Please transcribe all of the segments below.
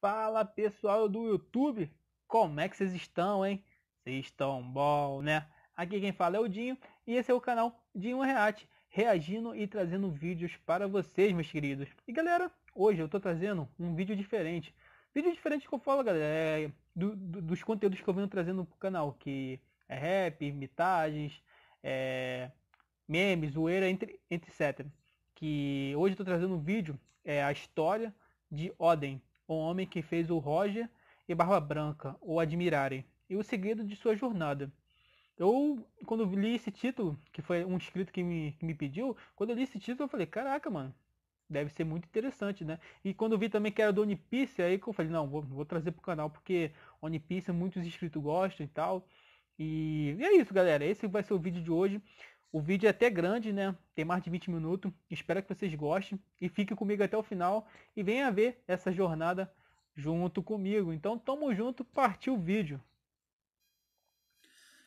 Fala pessoal do YouTube, como é que vocês estão, hein? Vocês estão bom, né? Aqui quem fala é o Dinho e esse é o canal Dinho React, reagindo e trazendo vídeos para vocês, meus queridos. E galera, hoje eu tô trazendo um vídeo diferente. Vídeo diferente que eu falo, galera, é dos conteúdos que eu venho trazendo pro canal, que é rap, mitagens, memes, zoeira, etc. Que hoje eu tô trazendo um vídeo, a história de Oden, o homem que fez o Roger e Barba Branca o admirarem, e o segredo de sua jornada. Eu, quando li esse título, que foi um inscrito que me pediu, quando eu li esse título eu falei, caraca, mano, deve ser muito interessante, né? E quando eu vi também que era do One Piece, aí que eu falei, não, vou trazer pro canal, porque One Piece muitos inscritos gostam e tal. E é isso, galera, esse vai ser o vídeo de hoje. O vídeo é até grande, né? Tem mais de 20 minutos. Espero que vocês gostem e fiquem comigo até o final e venha ver essa jornada junto comigo. Então, tamo junto, partiu o vídeo.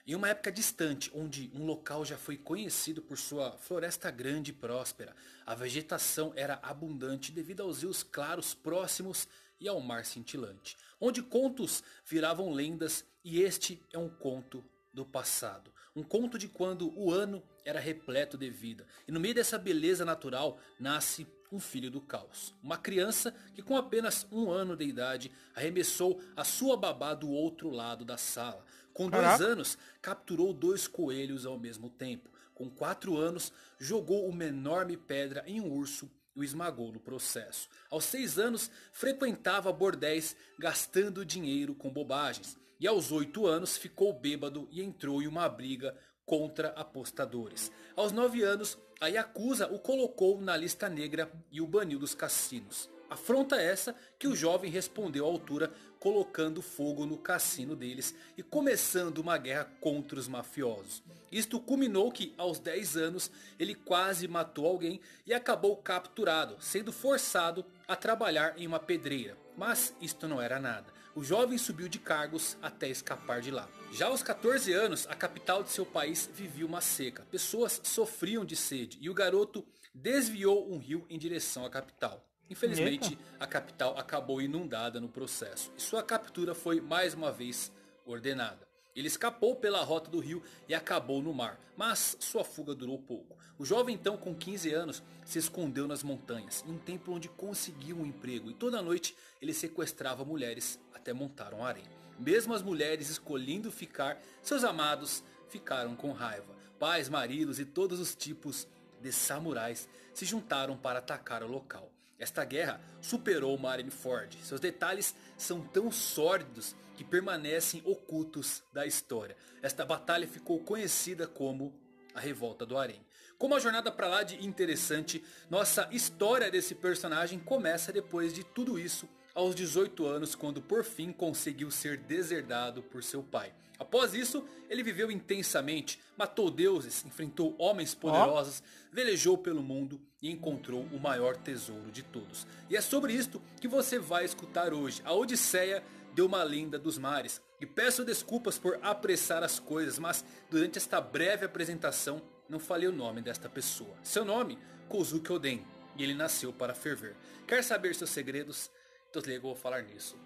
Em uma época distante, onde um local já foi conhecido por sua floresta grande e próspera, a vegetação era abundante devido aos rios claros próximos e ao mar cintilante, onde contos viravam lendas, e este é um conto do passado. Um conto de quando o ano era repleto de vida, e no meio dessa beleza natural nasce um filho do caos. Uma criança que com apenas 1 ano de idade arremessou a sua babá do outro lado da sala. Com 2 Caraca. anos capturou 2 coelhos ao mesmo tempo. Com 4 anos jogou uma enorme pedra em um urso e o esmagou no processo. Aos 6 anos frequentava bordéis gastando dinheiro com bobagens. E aos 8 anos ficou bêbado e entrou em uma briga contra apostadores. Aos 9 anos a Yakuza o colocou na lista negra e o baniu dos cassinos. Afronta essa que o jovem respondeu à altura, colocando fogo no cassino deles e começando uma guerra contra os mafiosos. Isto culminou que aos 10 anos ele quase matou alguém e acabou capturado, sendo forçado a trabalhar em uma pedreira. Mas isto não era nada. O jovem subiu de cargos até escapar de lá. Já aos 14 anos, a capital de seu país vivia uma seca. Pessoas sofriam de sede e o garoto desviou um rio em direção à capital. Eita. Infelizmente, a capital acabou inundada no processo e sua captura foi mais uma vez ordenada. Ele escapou pela rota do rio e acabou no mar, mas sua fuga durou pouco. O jovem então, com 15 anos, se escondeu nas montanhas, em um templo onde conseguiu um emprego, e toda noite ele sequestrava mulheres até montar um harém. Mesmo as mulheres escolhendo ficar, seus amados ficaram com raiva. Pais, maridos e todos os tipos de samurais se juntaram para atacar o local. Esta guerra superou Marineford. Seus detalhes são tão sórdidos que permanecem ocultos da história. Esta batalha ficou conhecida como a Revolta do Harém. Com uma jornada pra lá de interessante, nossa história desse personagem começa depois de tudo isso, aos 18 anos, quando por fim conseguiu ser deserdado por seu pai. Após isso, ele viveu intensamente, matou deuses, enfrentou homens Ó, poderosos, velejou pelo mundo e encontrou o maior tesouro de todos. E é sobre isto que você vai escutar hoje, a Odisseia de uma lenda dos mares. E peço desculpas por apressar as coisas, mas durante esta breve apresentação não falei o nome desta pessoa. Seu nome, Kozuki Oden, e ele nasceu para ferver. Quer saber seus segredos? Então eu vou falar nisso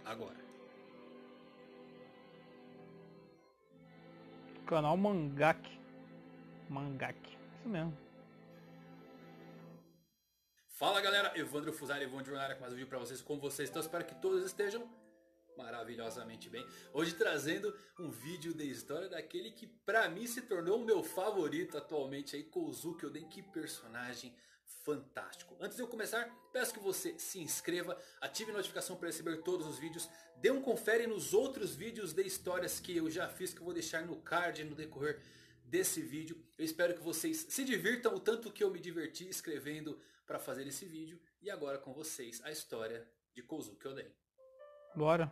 agora. canal Mangaki. Mangaki. Isso mesmo. Fala galera, Evandro Fusari, Evandro Jornada com mais um vídeo pra vocês, como vocês estão? Espero que todos estejam maravilhosamente bem. Hoje trazendo um vídeo de história daquele que pra mim se tornou o meu favorito atualmente aí, Kozuki Oden. Que personagem fantástico. Antes de eu começar, peço que você se inscreva, ative a notificação para receber todos os vídeos, dê um confere nos outros vídeos de histórias que eu já fiz, que eu vou deixar no card no decorrer desse vídeo. Eu espero que vocês se divirtam o tanto que eu me diverti escrevendo para fazer esse vídeo. E agora com vocês a história de Kozuki Oden. Bora.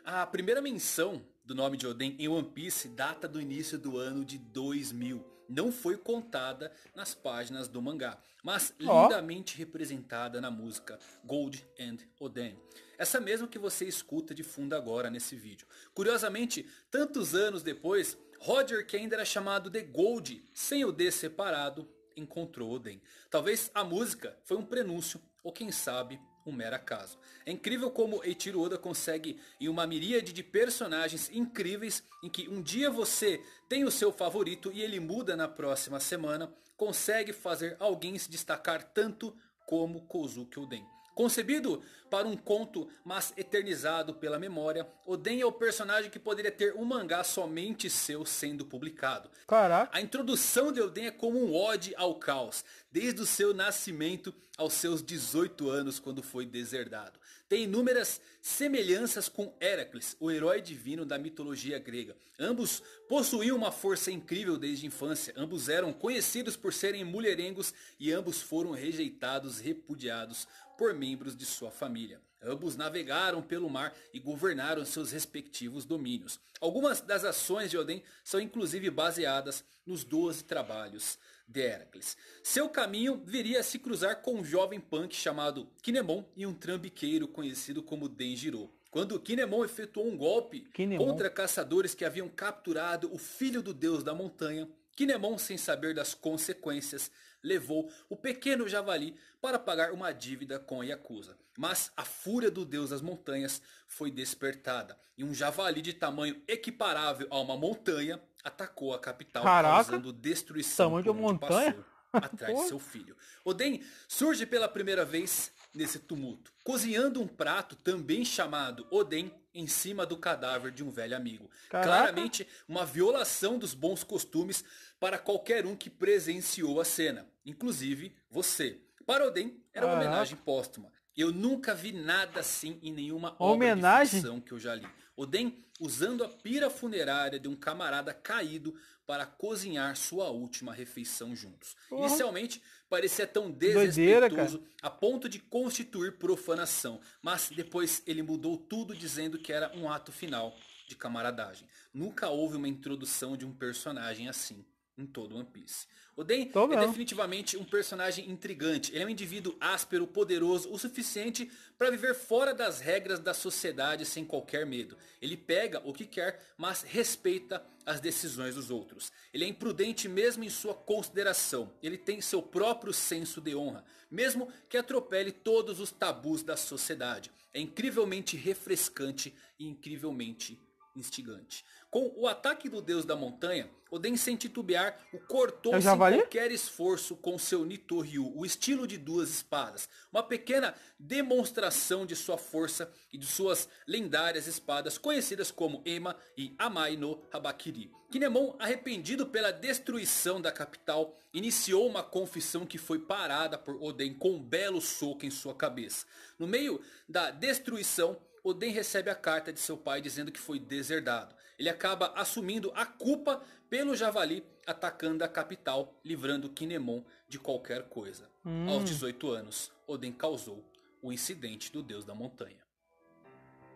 A primeira menção do nome de Oden em One Piece data do início do ano de 2000. Não foi contada nas páginas do mangá, mas Ó, lindamente representada na música Gold and Oden. Essa mesma que você escuta de fundo agora nesse vídeo. Curiosamente, tantos anos depois, Roger, que ainda era chamado de Gold, sem o D separado, encontrou Oden. Talvez a música foi um prenúncio, ou quem sabe, um mero acaso. É incrível como Eiichiro Oda consegue, em uma miríade de personagens incríveis, em que um dia você tem o seu favorito e ele muda na próxima semana, consegue fazer alguém se destacar tanto como Kozuki Oden. Concebido para um conto, mas eternizado pela memória, Oden é o personagem que poderia ter um mangá somente seu sendo publicado. Caraca. A introdução de Oden é como um ode ao caos, desde o seu nascimento aos seus 18 anos quando foi deserdado. Tem inúmeras semelhanças com Heracles, o herói divino da mitologia grega. Ambos possuíam uma força incrível desde a infância, ambos eram conhecidos por serem mulherengos e ambos foram rejeitados e repudiados por membros de sua família. Ambos navegaram pelo mar e governaram seus respectivos domínios. Algumas das ações de Oden são inclusive baseadas nos 12 trabalhos de Heracles. Seu caminho viria a se cruzar com um jovem punk chamado Kinemon e um trambiqueiro conhecido como Denjiro. Quando Kinemon efetuou um golpe contra caçadores que haviam capturado o filho do deus da montanha, Kinemon, sem saber das consequências, levou o pequeno javali para pagar uma dívida com a Yakuza. Mas a fúria do deus das montanhas foi despertada e um javali de tamanho equiparável a uma montanha atacou a capital, causando destruição por onde passou atrás de seu filho. Oden surge pela primeira vez nesse tumulto, cozinhando um prato também chamado Oden em cima do cadáver de um velho amigo. Claramente uma violação dos bons costumes para qualquer um que presenciou a cena, inclusive você. Para Oden era uma homenagem póstuma. Eu nunca vi nada assim em nenhuma obra de ficção que eu já li. Oden usando a pira funerária de um camarada caído para cozinhar sua última refeição juntos. Inicialmente parecia tão desrespeitoso a ponto de constituir profanação, mas depois ele mudou tudo dizendo que era um ato final de camaradagem. Nunca houve uma introdução de um personagem assim em todo One Piece. Oden é definitivamente um personagem intrigante. Ele é um indivíduo áspero, poderoso, o suficiente para viver fora das regras da sociedade sem qualquer medo. Ele pega o que quer, mas respeita as decisões dos outros. Ele é imprudente mesmo em sua consideração. Ele tem seu próprio senso de honra, mesmo que atropele todos os tabus da sociedade. É incrivelmente refrescante e incrivelmente instigante. Com o ataque do deus da montanha, Oden sem titubear o cortou sem qualquer esforço com seu Nito-Ryu, o estilo de duas espadas. Uma pequena demonstração de sua força e de suas lendárias espadas conhecidas como Ema e Amai no Habakiri. Kinemon, arrependido pela destruição da capital, iniciou uma confissão que foi parada por Oden com um belo soco em sua cabeça. No meio da destruição, Oden recebe a carta de seu pai dizendo que foi deserdado. Ele acaba assumindo a culpa pelo javali atacando a capital, livrando Kinemon de qualquer coisa. Aos 18 anos, Oden causou o incidente do deus da montanha.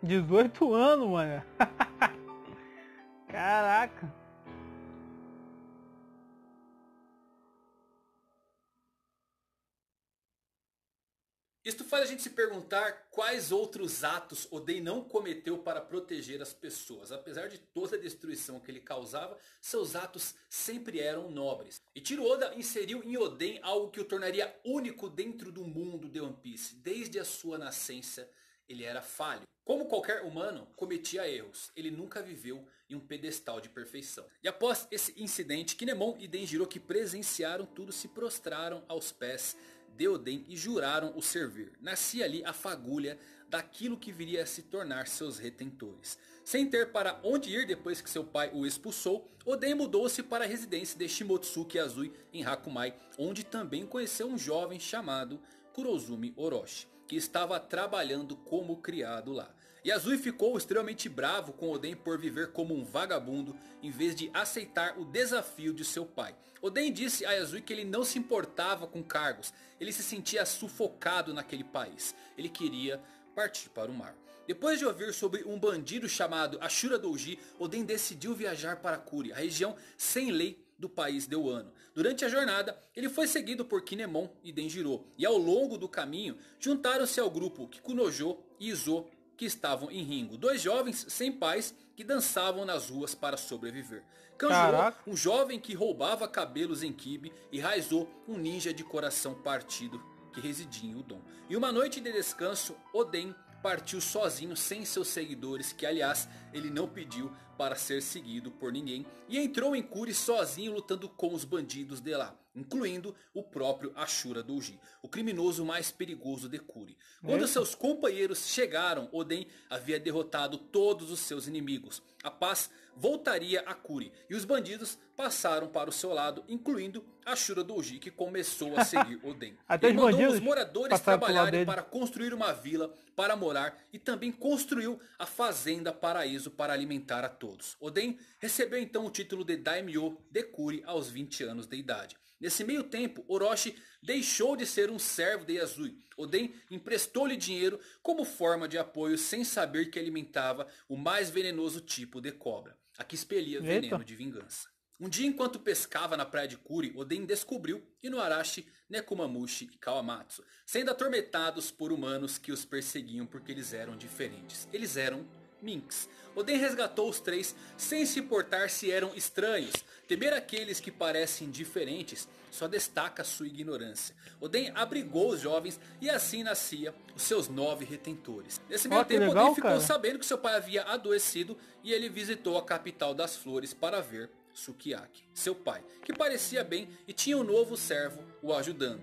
18 anos, mano. Caraca. Isto faz a gente se perguntar quais outros atos Oden não cometeu para proteger as pessoas. Apesar de toda a destruição que ele causava, seus atos sempre eram nobres. Eiichiro Oda inseriu em Oden algo que o tornaria único dentro do mundo de One Piece. Desde a sua nascença, ele era falho. Como qualquer humano, cometia erros. Ele nunca viveu em um pedestal de perfeição. E após esse incidente, Kinemon e Denjiro, que presenciaram tudo, se prostraram aos pés de Oden e juraram o servir. Nascia ali a fagulha daquilo que viria a se tornar seus retentores. Sem ter para onde ir depois que seu pai o expulsou, Oden mudou-se para a residência de Shimotsuki Azui em Hakumai, onde também conheceu um jovem chamado Kurozumi Orochi, que estava trabalhando como criado lá. Yasui ficou extremamente bravo com Oden por viver como um vagabundo em vez de aceitar o desafio de seu pai. Oden disse a Yasui que ele não se importava com cargos, ele se sentia sufocado naquele país. Ele queria partir para o mar. Depois de ouvir sobre um bandido chamado Ashura Douji, Oden decidiu viajar para Kuri, a região sem lei do país de Wano. Durante a jornada, ele foi seguido por Kinemon e Denjiro, e ao longo do caminho, juntaram-se ao grupo Kikunojo e Izo, que estavam em Ringo. Dois jovens sem pais que dançavam nas ruas para sobreviver. Kanjuro, Caraca. um jovem que roubava cabelos em Kibe, e Raizo, um ninja de coração partido que residia em Udon. Em uma noite de descanso, Oden partiu sozinho sem seus seguidores, que aliás ele não pediu para ser seguido por ninguém, e entrou em Kuri sozinho lutando com os bandidos de lá, incluindo o próprio Ashura Doji, o criminoso mais perigoso de Kuri. Quando seus companheiros chegaram, Oden havia derrotado todos os seus inimigos. A paz voltaria a Kuri e os bandidos passaram para o seu lado, incluindo Ashura Doji, que começou a seguir Oden. Até Ele os mandou bandidos os moradores passaram pro lado trabalharem dele. para construir uma vila para morar e também construiu a fazenda Paraíso para alimentar a todos. Oden recebeu então o título de Daimyo de Kuri aos 20 anos de idade. Nesse meio tempo, Orochi deixou de ser um servo de Yazui. Oden emprestou-lhe dinheiro como forma de apoio, sem saber que alimentava o mais venenoso tipo de cobra, a que expelia veneno de vingança. Um dia, enquanto pescava na praia de Kuri, Oden descobriu Inuarashi, Nekomamushi e Kawamatsu sendo atormentados por humanos que os perseguiam porque eles eram diferentes. Eles eram Minks. Oden resgatou os três sem se importar se eram estranhos. Temer aqueles que parecem diferentes só destaca sua ignorância. Oden abrigou os jovens e assim nascia os seus 9 retentores. Nesse meio tempo, legal, Oden ficou cara. sabendo que seu pai havia adoecido e ele visitou a capital das flores para ver Sukiyaki, seu pai, que parecia bem e tinha um novo servo o ajudando.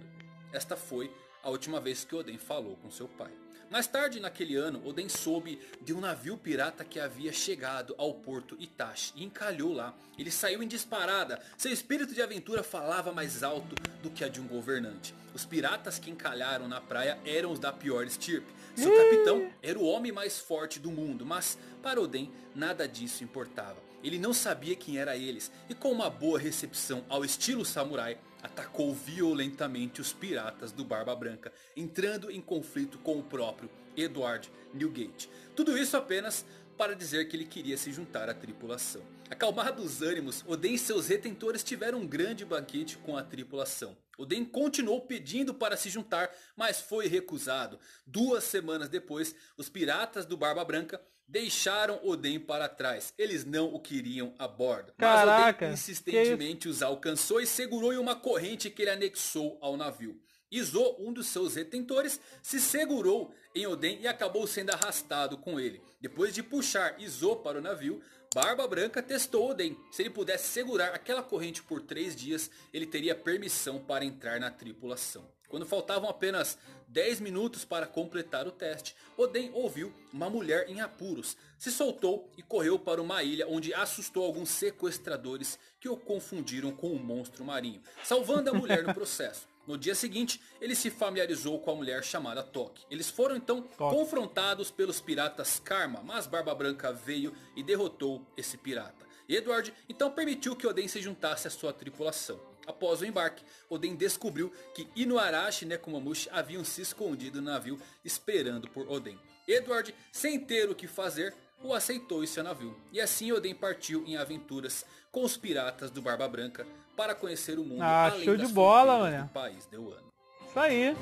Esta foi a última vez que Oden falou com seu pai. Mais tarde naquele ano, Oden soube de um navio pirata que havia chegado ao porto Itachi e encalhou lá. Ele saiu em disparada, seu espírito de aventura falava mais alto do que a de um governante. Os piratas que encalharam na praia eram os da pior estirpe. Seu capitão era o homem mais forte do mundo, mas para Oden nada disso importava. Ele não sabia quem era eles e com uma boa recepção ao estilo samurai, atacou violentamente os piratas do Barba Branca, entrando em conflito com o próprio Edward Newgate. Tudo isso apenas para dizer que ele queria se juntar à tripulação. Acalmados os ânimos, Oden e seus retentores tiveram um grande banquete com a tripulação. Oden continuou pedindo para se juntar, mas foi recusado. 2 semanas depois, os piratas do Barba Branca deixaram Oden para trás. Eles não o queriam a bordo. Caraca, Mas Oden insistentemente os alcançou e segurou em uma corrente que ele anexou ao navio. Izo, um dos seus retentores, se segurou em Oden e acabou sendo arrastado com ele. Depois de puxar Izo para o navio, Barba Branca testou Oden. Se ele pudesse segurar aquela corrente por 3 dias, ele teria permissão para entrar na tripulação. Quando faltavam apenas 10 minutos para completar o teste, Oden ouviu uma mulher em apuros. Se soltou e correu para uma ilha onde assustou alguns sequestradores que o confundiram com um monstro marinho, salvando a mulher no processo. No dia seguinte, ele se familiarizou com a mulher chamada Toki. Eles foram então confrontados pelos piratas Karma, mas Barba Branca veio e derrotou esse pirata. Edward então permitiu que Oden se juntasse à sua tripulação. Após o embarque, Oden descobriu que Inuarashi e Nekomamushi haviam se escondido no navio esperando por Oden. Edward, sem ter o que fazer, o aceitou em seu navio. E assim Oden partiu em aventuras com os piratas do Barba Branca para conhecer o mundo além show de das bola, fronteiras mano. do país de Wano. Isso aí.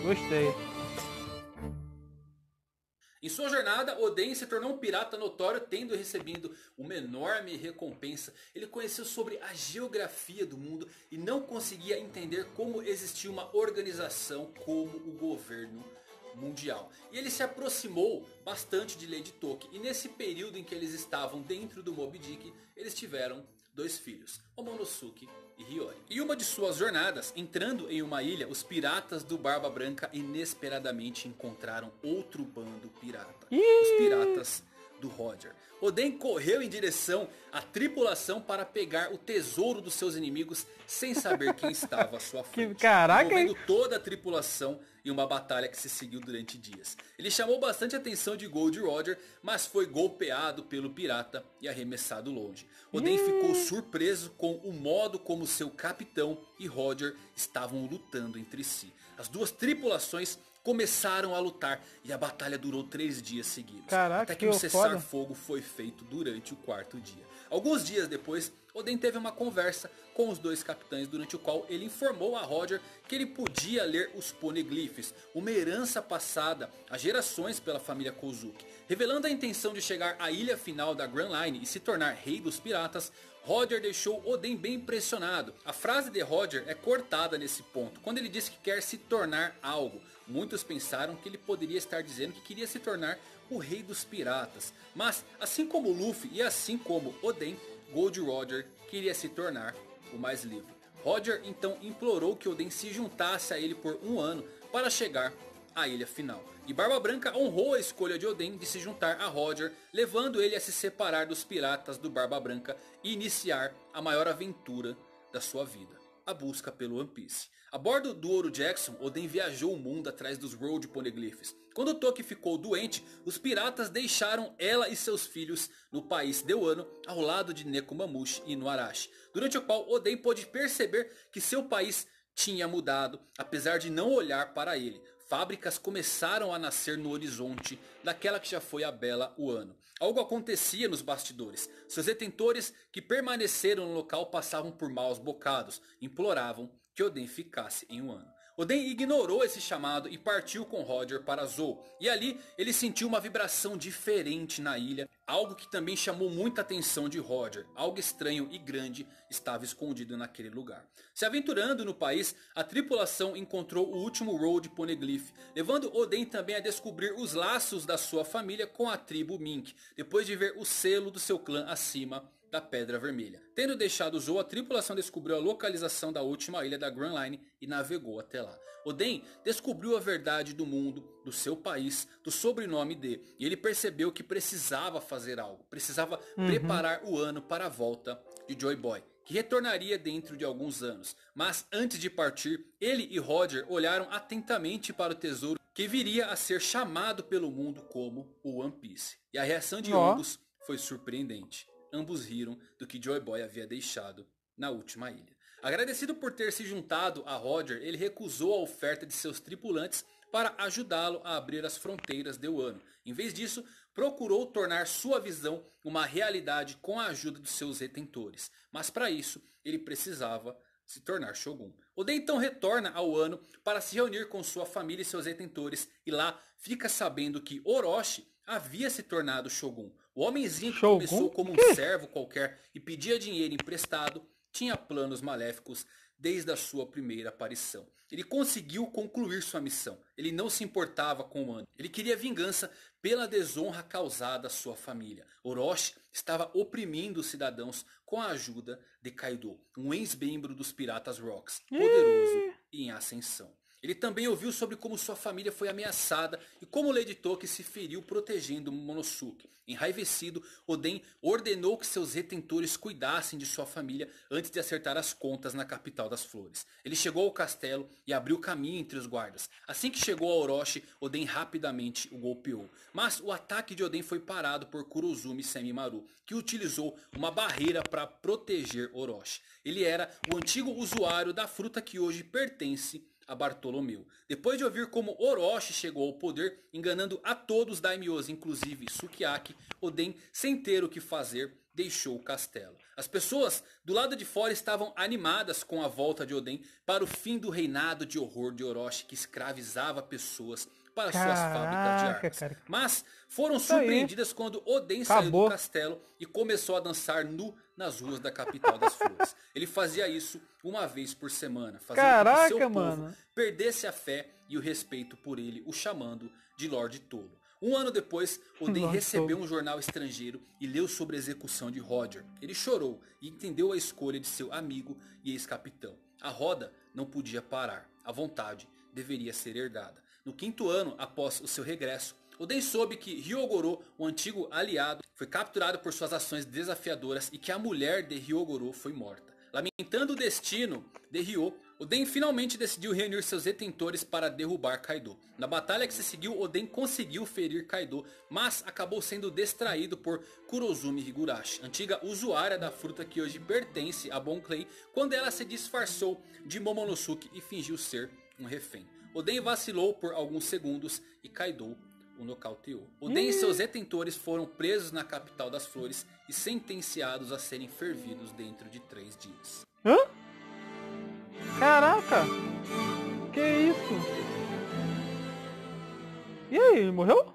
Gostei. Em sua jornada, Oden se tornou um pirata notório, tendo recebido uma enorme recompensa. Ele conheceu sobre a geografia do mundo e não conseguia entender como existia uma organização como o governo mundial. E ele se aproximou bastante de Lady Toki. E nesse período em que eles estavam dentro do Moby Dick, eles tiveram 2 filhos, Momonosuke e Hiyori. E uma de suas jornadas, entrando em uma ilha, os piratas do Barba Branca inesperadamente encontraram outro bando pirata. Os piratas do Roger. Oden correu em direção à tripulação para pegar o tesouro dos seus inimigos sem saber quem estava à sua frente. Caraca, envolvendo toda a tripulação em uma batalha que se seguiu durante dias. Ele chamou bastante a atenção de Gold Roger, mas foi golpeado pelo pirata e arremessado longe. Oden ficou surpreso com o modo como seu capitão e Roger estavam lutando entre si. As 2 tripulações começaram a lutar e a batalha durou 3 dias seguidos. Caraca, até que um cessar-fogo foi feito durante o 4º dia. Alguns dias depois, Oden teve uma conversa com os dois capitães, durante o qual ele informou a Roger que ele podia ler os poneglyphs, uma herança passada a gerações pela família Kozuki. Revelando a intenção de chegar à ilha final da Grand Line e se tornar rei dos piratas, Roger deixou Oden bem impressionado. A frase de Roger é cortada nesse ponto, quando ele diz que quer se tornar algo. Muitos pensaram que ele poderia estar dizendo que queria se tornar o rei dos piratas. Mas, assim como Luffy e assim como Oden, Gold Roger queria se tornar o mais livre. Roger então implorou que Oden se juntasse a ele por um ano para chegar à ilha final. E Barba Branca honrou a escolha de Oden de se juntar a Roger, levando ele a se separar dos piratas do Barba Branca e iniciar a maior aventura da sua vida, a busca pelo One Piece. A bordo do Ouro Jackson, Oden viajou o mundo atrás dos Road Poneglyphs. Quando Toki ficou doente, os piratas deixaram ela e seus filhos no país de Wano, ao lado de Nekomamushi e Inuarashi, durante o qual Oden pôde perceber que seu país tinha mudado, apesar de não olhar para ele. Fábricas começaram a nascer no horizonte daquela que já foi a bela Wano. Algo acontecia nos bastidores. Seus detentores que permaneceram no local passavam por maus bocados, imploravam que Oden ficasse em Wano. Oden ignorou esse chamado e partiu com Roger para Zou. E ali ele sentiu uma vibração diferente na ilha, algo que também chamou muita atenção de Roger. Algo estranho e grande estava escondido naquele lugar. Se aventurando no país, a tripulação encontrou o último Road Poneglyph, levando Oden também a descobrir os laços da sua família com a tribo Mink, depois de ver o selo do seu clã acima da Pedra Vermelha. Tendo deixado Zou, a tripulação descobriu a localização da última ilha da Grand Line e navegou até lá. Oden descobriu a verdade do mundo, do seu país, do sobrenome de, e ele percebeu que precisava fazer algo, precisava preparar o ano para a volta de Joy Boy, que retornaria dentro de alguns anos. Mas antes de partir, ele e Roger olharam atentamente para o tesouro que viria a ser chamado pelo mundo como o One Piece. E a reação de ambos foi surpreendente. Ambos riram do que Joy Boy havia deixado na última ilha. Agradecido por ter se juntado a Roger, ele recusou a oferta de seus tripulantes para ajudá-lo a abrir as fronteiras de Wano. Em vez disso, procurou tornar sua visão uma realidade com a ajuda dos seus retentores. Mas para isso, ele precisava se tornar Shogun. Oden então retorna ao Wano para se reunir com sua família e seus retentores, e lá fica sabendo que Orochi havia se tornado Shogun. O homenzinho que começou como um servo qualquer e pedia dinheiro emprestado, tinha planos maléficos desde a sua primeira aparição. Ele conseguiu concluir sua missão. Ele não se importava com o Wano. Ele queria vingança pela desonra causada à sua família. Orochi estava oprimindo os cidadãos com a ajuda de Kaido, um ex-membro dos Piratas Rocks, poderoso e em ascensão. Ele também ouviu sobre como sua família foi ameaçada e como Lady Toki se feriu protegendo Momonosuke. Enraivecido, Oden ordenou que seus retentores cuidassem de sua família antes de acertar as contas na capital das flores. Ele chegou ao castelo e abriu caminho entre os guardas. Assim que chegou a Orochi, Oden rapidamente o golpeou. Mas o ataque de Oden foi parado por Kurozumi Semimaru, que utilizou uma barreira para proteger Orochi. Ele era o antigo usuário da fruta que hoje pertence a Bartolomeu. Depois de ouvir como Orochi chegou ao poder, enganando a todos os daimyos, inclusive Sukiyaki, Oden, sem ter o que fazer, deixou o castelo. As pessoas do lado de fora estavam animadas com a volta de Oden para o fim do reinado de horror de Orochi, que escravizava pessoas para suas fábricas de armas. Cara. Mas foram surpreendidas quando Oden saiu do castelo e começou a dançar nu nas ruas da capital das flores. Ele fazia isso uma vez por semana, fazendo com que seu povo perdesse a fé e o respeito por ele, o chamando de Lorde Tolo. Um ano depois, Oden recebeu um jornal estrangeiro e leu sobre a execução de Roger. Ele chorou e entendeu a escolha de seu amigo e ex-capitão. A roda não podia parar, a vontade deveria ser herdada. No 5º ano após o seu regresso, Oden soube que Hyogoro, o antigo aliado, foi capturado por suas ações desafiadoras e que a mulher de Hyogoro foi morta. Lamentando o destino de Ryo, Oden finalmente decidiu reunir seus detentores para derrubar Kaido. Na batalha que se seguiu, Oden conseguiu ferir Kaido, mas acabou sendo distraído por Kurozumi Higurashi, antiga usuária da fruta que hoje pertence a Bon Clay, quando ela se disfarçou de Momonosuke e fingiu ser um refém. Oden vacilou por alguns segundos e Kaido o nocauteou. Oden e seus detentores foram presos na capital das flores e sentenciados a serem fervidos dentro de 3 dias. Hã? Caraca! Que isso? E aí, ele morreu?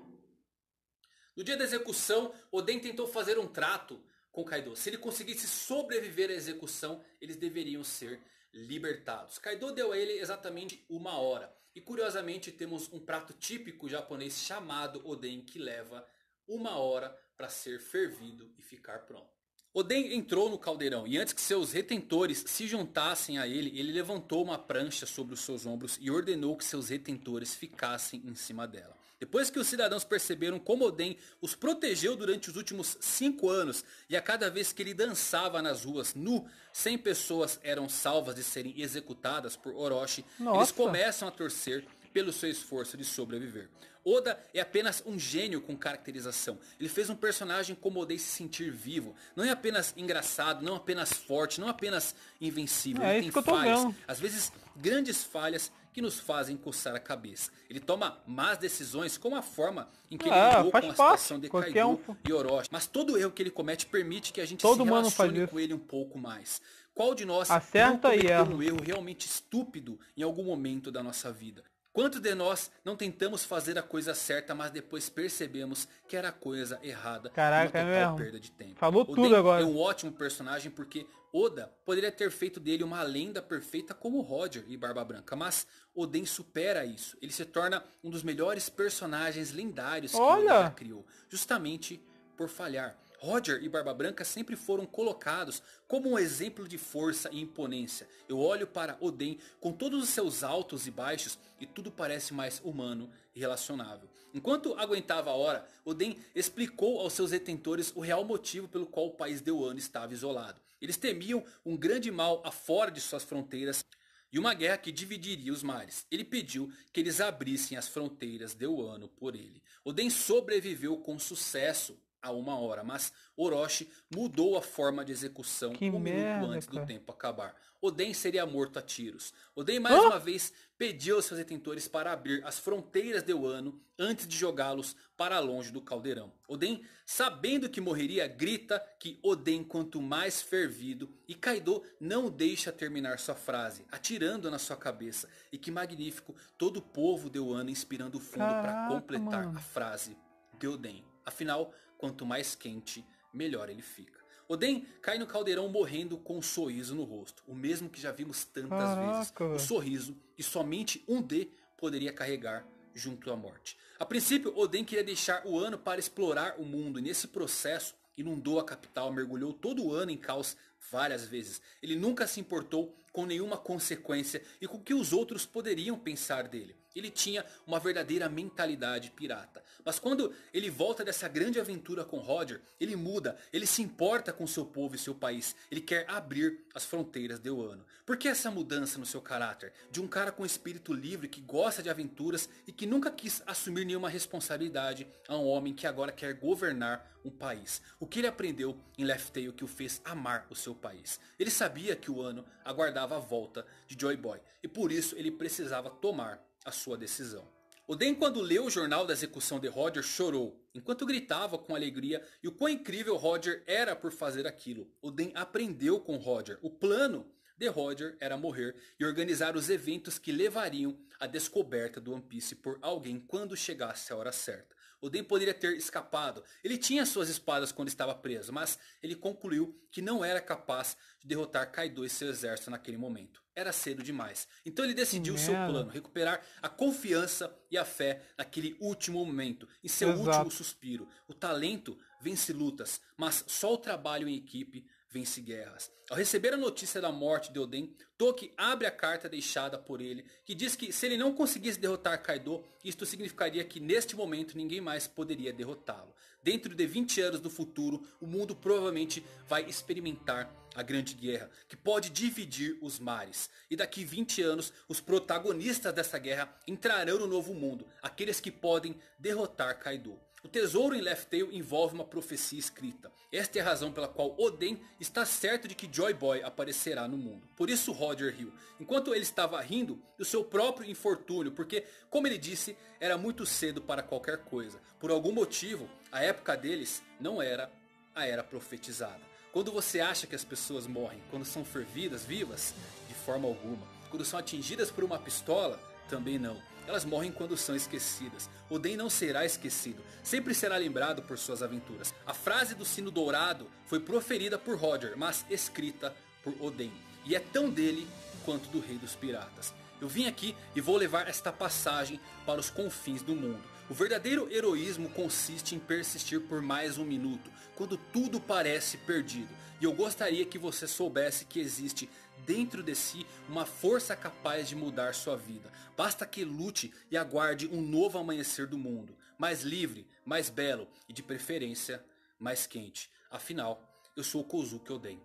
No dia da execução, Oden tentou fazer um trato com Kaido. Se ele conseguisse sobreviver à execução, eles deveriam ser libertados. Kaido deu a ele exatamente 1 hora. E curiosamente temos um prato típico japonês chamado Oden que leva 1 hora para ser fervido e ficar pronto. Oden entrou no caldeirão e antes que seus retentores se juntassem a ele, ele levantou uma prancha sobre os seus ombros e ordenou que seus retentores ficassem em cima dela. Depois que os cidadãos perceberam como Oden os protegeu durante os últimos 5 anos e a cada vez que ele dançava nas ruas nu, 100 pessoas eram salvas de serem executadas por Orochi, eles começam a torcer pelo seu esforço de sobreviver. Oda é apenas um gênio com caracterização. Ele fez um personagem como Oden se sentir vivo. Não é apenas engraçado, não apenas forte, não apenas invencível. Ele tem falhas, às vezes grandes falhas que nos fazem coçar a cabeça. Ele toma más decisões como a forma em que ele lidou com a situação de Kaido e Orochi. Mas todo erro que ele comete permite que a gente se relacione com ele um pouco mais. Qual de nós não cometeu um erro realmente estúpido em algum momento da nossa vida? Quantos de nós não tentamos fazer a coisa certa, mas depois percebemos que era a coisa errada? Caraca, uma total perda de tempo. Falou tudo agora. É um ótimo personagem porque Oda poderia ter feito dele uma lenda perfeita como Roger e Barba Branca, mas Oden supera isso. Ele se torna um dos melhores personagens lendários que Oda já criou, justamente por falhar. Roger e Barba Branca sempre foram colocados como um exemplo de força e imponência. Eu olho para Oden com todos os seus altos e baixos e tudo parece mais humano e relacionável. Enquanto aguentava a hora, Oden explicou aos seus detentores o real motivo pelo qual o país de Wano estava isolado. Eles temiam um grande mal afora de suas fronteiras e uma guerra que dividiria os mares. Ele pediu que eles abrissem as fronteiras de Wano por ele. Oden sobreviveu com sucesso a 1 hora, mas Orochi mudou a forma de execução um minuto antes do tempo acabar. Oden seria morto a tiros. Oden mais uma vez pediu aos seus detentores para abrir as fronteiras de Wano antes de jogá-los para longe do caldeirão. Oden, sabendo que morreria, grita que Oden quanto mais fervido, e Kaido não deixa terminar sua frase, atirando na sua cabeça. E que magnífico, todo o povo de Wano inspirando fundo para completar a frase de Oden. Afinal, quanto mais quente, melhor ele fica. Oden cai no caldeirão morrendo com um sorriso no rosto. O mesmo que já vimos tantas vezes. O sorriso que somente um D poderia carregar junto à morte. A princípio, Oden queria deixar o Wano para explorar o mundo. E nesse processo, inundou a capital, mergulhou todo o Wano em caos várias vezes. Ele nunca se importou com nenhuma consequência e com o que os outros poderiam pensar dele. Ele tinha uma verdadeira mentalidade pirata. Mas quando ele volta dessa grande aventura com Roger, ele muda, ele se importa com seu povo e seu país. Ele quer abrir as fronteiras de Wano. Por que essa mudança no seu caráter? De um cara com espírito livre, que gosta de aventuras e que nunca quis assumir nenhuma responsabilidade, a um homem que agora quer governar um país. O que ele aprendeu em Laugh Tale que o fez amar o seu país? Ele sabia que Wano aguardava a volta de Joy Boy e por isso ele precisava tomar a sua decisão. Oden, quando leu o jornal da execução de Roger, chorou, enquanto gritava com alegria e o quão incrível Roger era por fazer aquilo. Oden aprendeu com Roger. O plano de Roger era morrer e organizar os eventos que levariam à descoberta do One Piece por alguém quando chegasse a hora certa. Oden poderia ter escapado. Ele tinha suas espadas quando estava preso, mas ele concluiu que não era capaz de derrotar Kaido e seu exército naquele momento. Era cedo demais. Então ele decidiu seu plano, recuperar a confiança e a fé naquele último momento, em seu último suspiro. O talento vence lutas, mas só o trabalho em equipe vence guerras. Ao receber a notícia da morte de Oden, Toki abre a carta deixada por ele, que diz que se ele não conseguisse derrotar Kaido, isto significaria que neste momento ninguém mais poderia derrotá-lo. Dentro de 20 anos do futuro, o mundo provavelmente vai experimentar a Grande Guerra, que pode dividir os mares. E daqui 20 anos, os protagonistas dessa guerra entrarão no novo mundo, aqueles que podem derrotar Kaido. O tesouro em Laugh Tale envolve uma profecia escrita. Esta é a razão pela qual Oden está certo de que Joy Boy aparecerá no mundo. Por isso Roger riu, enquanto ele estava rindo do seu próprio infortúnio, porque, como ele disse, era muito cedo para qualquer coisa. Por algum motivo, a época deles não era a era profetizada. Quando você acha que as pessoas morrem quando são fervidas vivas? De forma alguma. Quando são atingidas por uma pistola? Também não. Elas morrem quando são esquecidas. Oden não será esquecido. Sempre será lembrado por suas aventuras. A frase do sino dourado foi proferida por Roger, mas escrita por Oden. E é tão dele quanto do rei dos piratas. Eu vim aqui e vou levar esta passagem para os confins do mundo. O verdadeiro heroísmo consiste em persistir por mais um minuto, quando tudo parece perdido. E eu gostaria que você soubesse que existe dentro de si uma força capaz de mudar sua vida. Basta que lute e aguarde um novo amanhecer do mundo. Mais livre, mais belo e de preferência mais quente. Afinal, eu sou Kozuki Oden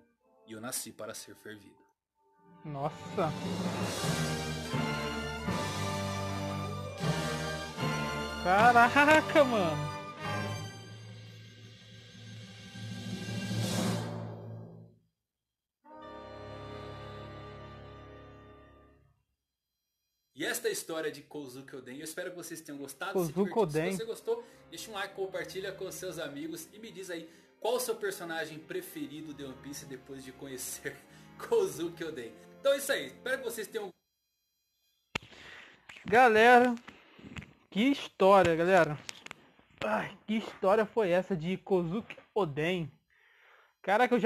e eu nasci para ser fervido. Nossa. Caraca, mano. E esta é a história de Kozuki Oden. Eu espero que vocês tenham gostado. Kozuki Oden. Se você gostou, deixa um like, compartilha com seus amigos e me diz aí qual o seu personagem preferido de One Piece depois de conhecer Kozuki Oden. Então é isso aí. Espero que vocês tenham... Galera, que história, galera. Ai, que história foi essa de Kozuki Oden? Caraca,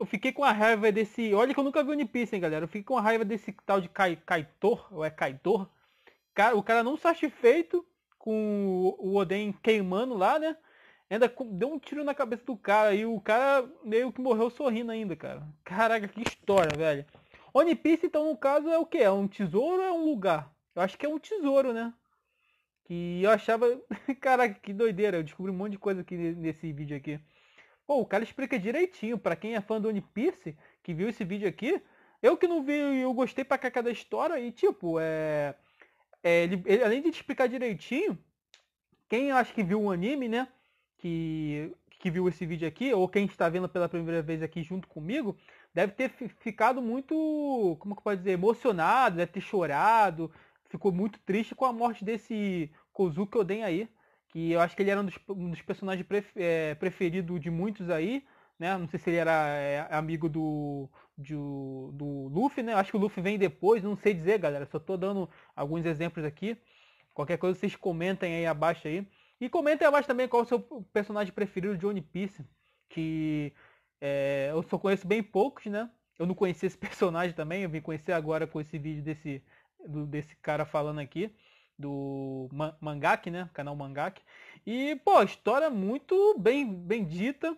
eu fiquei com a raiva desse... Olha que eu nunca vi One Piece, hein, galera. Eu fiquei com a raiva desse tal de Kaitor, ou é Kaitor. O cara não satisfeito com o Oden queimando lá, né? Ainda deu um tiro na cabeça do cara e o cara meio que morreu sorrindo ainda, cara. Caraca, que história, velho. One Piece, então, no caso, é o quê? É um tesouro ou é um lugar? Eu acho que é um tesouro, né? Que eu achava... Caraca, que doideira. Eu descobri um monte de coisa aqui nesse vídeo aqui. Pô, o cara explica direitinho. Pra quem é fã do One Piece, que viu esse vídeo aqui, eu que não vi, eu gostei pra cá da história. E tipo, ele, além de te explicar direitinho, quem acha que viu o anime, né? Que viu esse vídeo aqui, ou quem está vendo pela primeira vez aqui junto comigo, deve ter ficado muito, como que pode dizer, emocionado, deve ter chorado, ficou muito triste com a morte desse Kozuki Oden aí, que eu acho que ele era um dos personagens preferidos de muitos aí, né? Não sei se ele era amigo do Luffy, né? Acho que o Luffy vem depois, não sei dizer, galera, só tô dando alguns exemplos aqui. Qualquer coisa vocês comentem aí abaixo aí. E comentem abaixo também qual é o seu personagem preferido de One Piece. Que eu só conheço bem poucos, né? Eu não conhecia esse personagem também. Eu vim conhecer agora com esse vídeo desse cara falando aqui. Do Mangaki, né? Canal Mangaki. E, pô, história muito bem dita.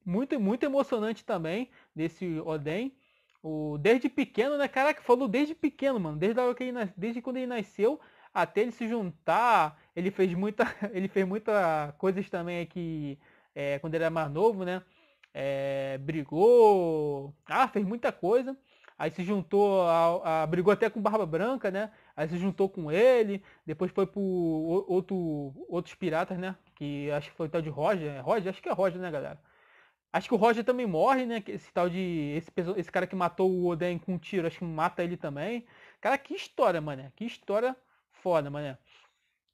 Muito, muito emocionante também. Desse Oden. Desde pequeno, né? Caraca, falou desde pequeno, mano. Desde quando ele nasceu até ele se juntar, ele fez muita coisas também que quando ele era mais novo, né? Brigou, fez muita coisa. Aí se juntou, brigou até com Barba Branca, né? Aí se juntou com ele, depois foi pro outros piratas, né? Que acho que foi o tal de Roger, Roger, acho que é Roger, né, galera? Acho que o Roger também morre, né? Esse tal de. Esse cara que matou o Oden com um tiro, acho que mata ele também. Cara, que história, mano. Que história foda, mané.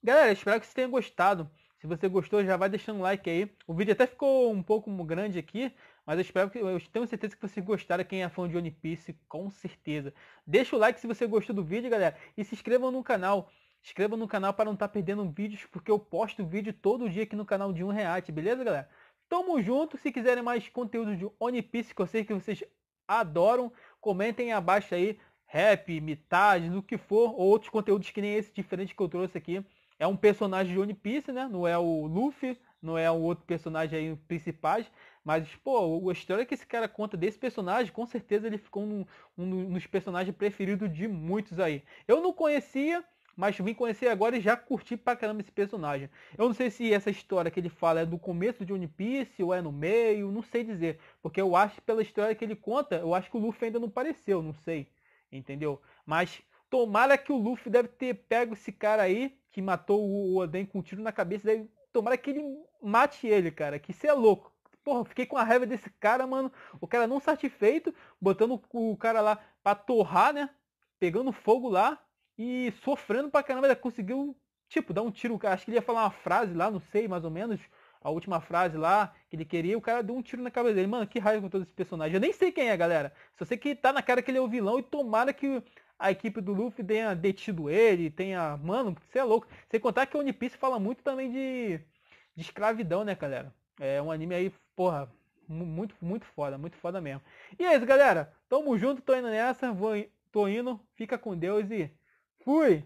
Galera, espero que vocês tenham gostado. Se você gostou, já vai deixando um like aí. O vídeo até ficou um pouco grande aqui, mas eu tenho certeza que vocês gostaram. Quem é fã de One Piece, com certeza. Deixa o like se você gostou do vídeo, galera. E se inscrevam no canal. Se inscrevam no canal para não estar perdendo vídeos, porque eu posto vídeo todo dia aqui no canal de React, beleza, galera? Tamo junto. Se quiserem mais conteúdo de One Piece, que eu sei que vocês adoram, comentem abaixo aí. Rap, mitad, no que for, ou outros conteúdos que nem esse diferente que eu trouxe aqui. É um personagem de One Piece, né? Não é o Luffy, não é o outro personagem aí principais. Mas, pô, a história que esse cara conta desse personagem, com certeza ele ficou um dos personagens preferidos de muitos aí. Eu não conhecia, mas vim conhecer agora e já curti pra caramba esse personagem. Eu não sei se essa história que ele fala é do começo de One Piece ou é no meio, não sei dizer. Porque eu acho que pela história que ele conta, eu acho que o Luffy ainda não apareceu, não sei. Entendeu? Mas tomara que o Luffy deve ter pego esse cara aí, que matou o Oden com um tiro na cabeça, deve tomara que ele mate ele, cara. Que cê é louco. Porra, eu fiquei com a raiva desse cara, mano. O cara não satisfeito, botando o cara lá pra torrar, né? Pegando fogo lá e sofrendo pra caramba. Ele conseguiu, tipo, dar um tiro. Acho que ele ia falar uma frase lá, não sei, mais ou menos. A última frase lá que ele queria, o cara deu um tiro na cabeça dele. Mano, que raiva com todo esse personagem. Eu nem sei quem é, galera. Só sei que tá na cara que ele é o vilão e tomara que a equipe do Luffy tenha detido ele, tenha... Mano, você é louco. Sem contar que o One Piece fala muito também de escravidão, né, galera? É um anime aí, porra, muito foda mesmo. E é isso, galera. Tamo junto, tô indo nessa, tô indo. Fica com Deus e fui!